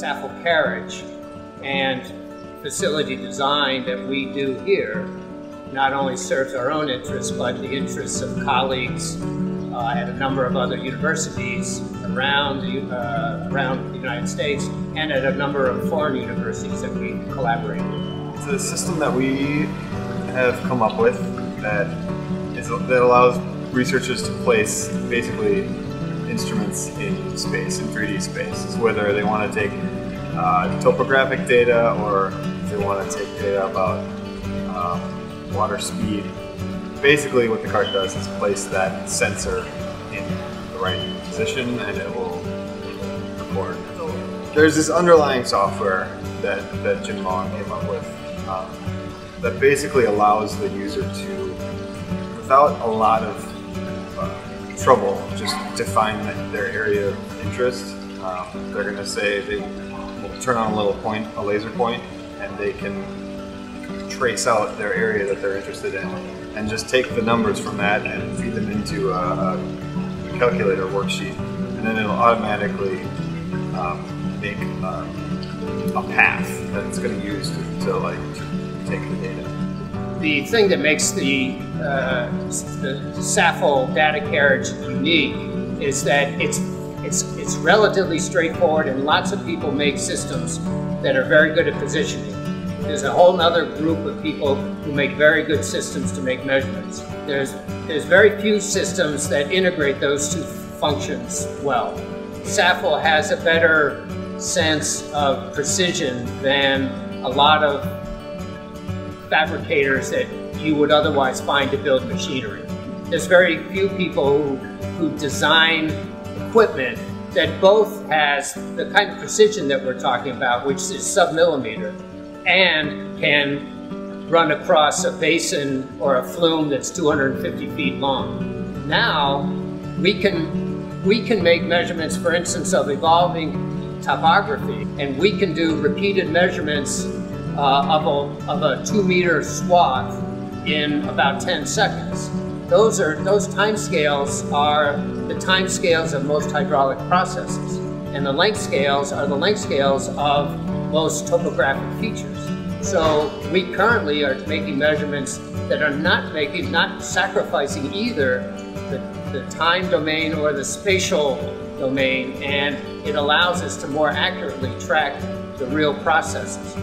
Carriage and facility design that we do here not only serves our own interests, but the interests of colleagues at a number of other universities around the United States and at a number of foreign universities that we collaborate with. It's a system that we have come up with that allows researchers to place basically instruments in space, in 3D space, whether they want to take topographic data or if they want to take data about water speed. Basically what the cart does is place that sensor in the right position and it will record. There's this underlying software that Jim Long came up with that basically allows the user to, without a lot of trouble, just define their area of interest. They're going to say they will turn on a little point, a laser point, and they can trace out their area that they're interested in and just take the numbers from that and feed them into a calculator worksheet, and then it'll automatically make a path that it's going to use to take the data. The thing that makes the SAFL data carriage unique is that it's relatively straightforward, and lots of people make systems that are very good at positioning. There's a whole other group of people who make very good systems to make measurements. There's very few systems that integrate those two functions well. SAFL has a better sense of precision than a lot of fabricators that you would otherwise find to build machinery. There's very few people who design equipment that both has the kind of precision that we're talking about, which is sub-millimeter, and can run across a basin or a flume that's 250 feet long. Now, we can make measurements, for instance, of evolving topography, and we can do repeated measurements of a 2-meter swath in about 10 seconds. Those time scales are the time scales of most hydraulic processes, and the length scales are the length scales of most topographic features. So we currently are making measurements that are not sacrificing either the time domain or the spatial domain, and it allows us to more accurately track the real processes.